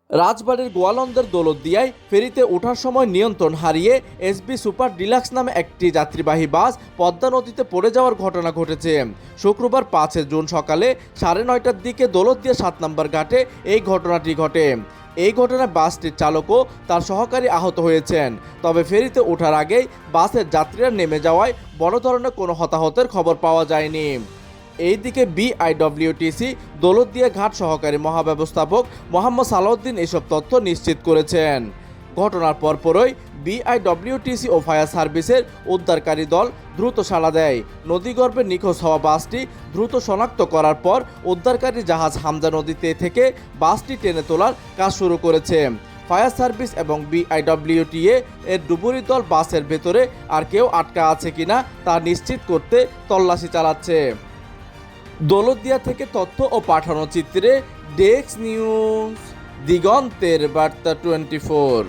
রাজবাড়ীর গোয়ালন্দের দৌলতদিয়ায় ফেরিতে ওঠার সময় নিয়ন্ত্রণ হারিয়ে এসবি সুপার ডিলাক্স নামে একটি যাত্রীবাহী বাস পদ্মা নদীতে পড়ে যাওয়ার ঘটনা ঘটেছে। শুক্রবার 5 জুন সকালে 9:30টার দিকে দৌলতদিয়া 7 নম্বর ঘাটে এই ঘটনাটি ঘটে। এই ঘটনায় বাসটির চালকও তার সহকারী আহত হয়েছেন। তবে ফেরিতে ওঠার আগেই বাসের যাত্রীরা নেমে যাওয়ায় বড় ধরনের কোনো হতাহতের খবর পাওয়া যায়নি। এইদিকে বিআইডব্লিউটিসি দৌলতদিয়া ঘাট সহকারী মহাব্যবস্থাপক মোহাম্মদ সালাউদ্দিন এসব তথ্য নিশ্চিত করেছেন। ঘটনার পরপরই বিআইডব্লিউটিসি ও ফায়ার সার্ভিসের উদ্ধারকারী দল দ্রুত সাড়া দেয়। নদীগর্ভে নিখোঁজ হওয়া বাসটি দ্রুত শনাক্ত করার পর উদ্ধারকারী জাহাজ হামজা নদীতে থেকে বাসটি টেনে তোলার কাজ শুরু করেছে। ফায়ার সার্ভিস এবং বিআইডব্লিউটিএ এর ডুবুরি দল বাসের ভেতরে আর কেউ আটকা আছে কিনা তা নিশ্চিত করতে তল্লাশি চালাচ্ছে। দৌলতদিয়া থেকে তথ্য ও পাঠানো চিত্রে ডেস্ক নিউজ, দিগন্তের বার্তা 24।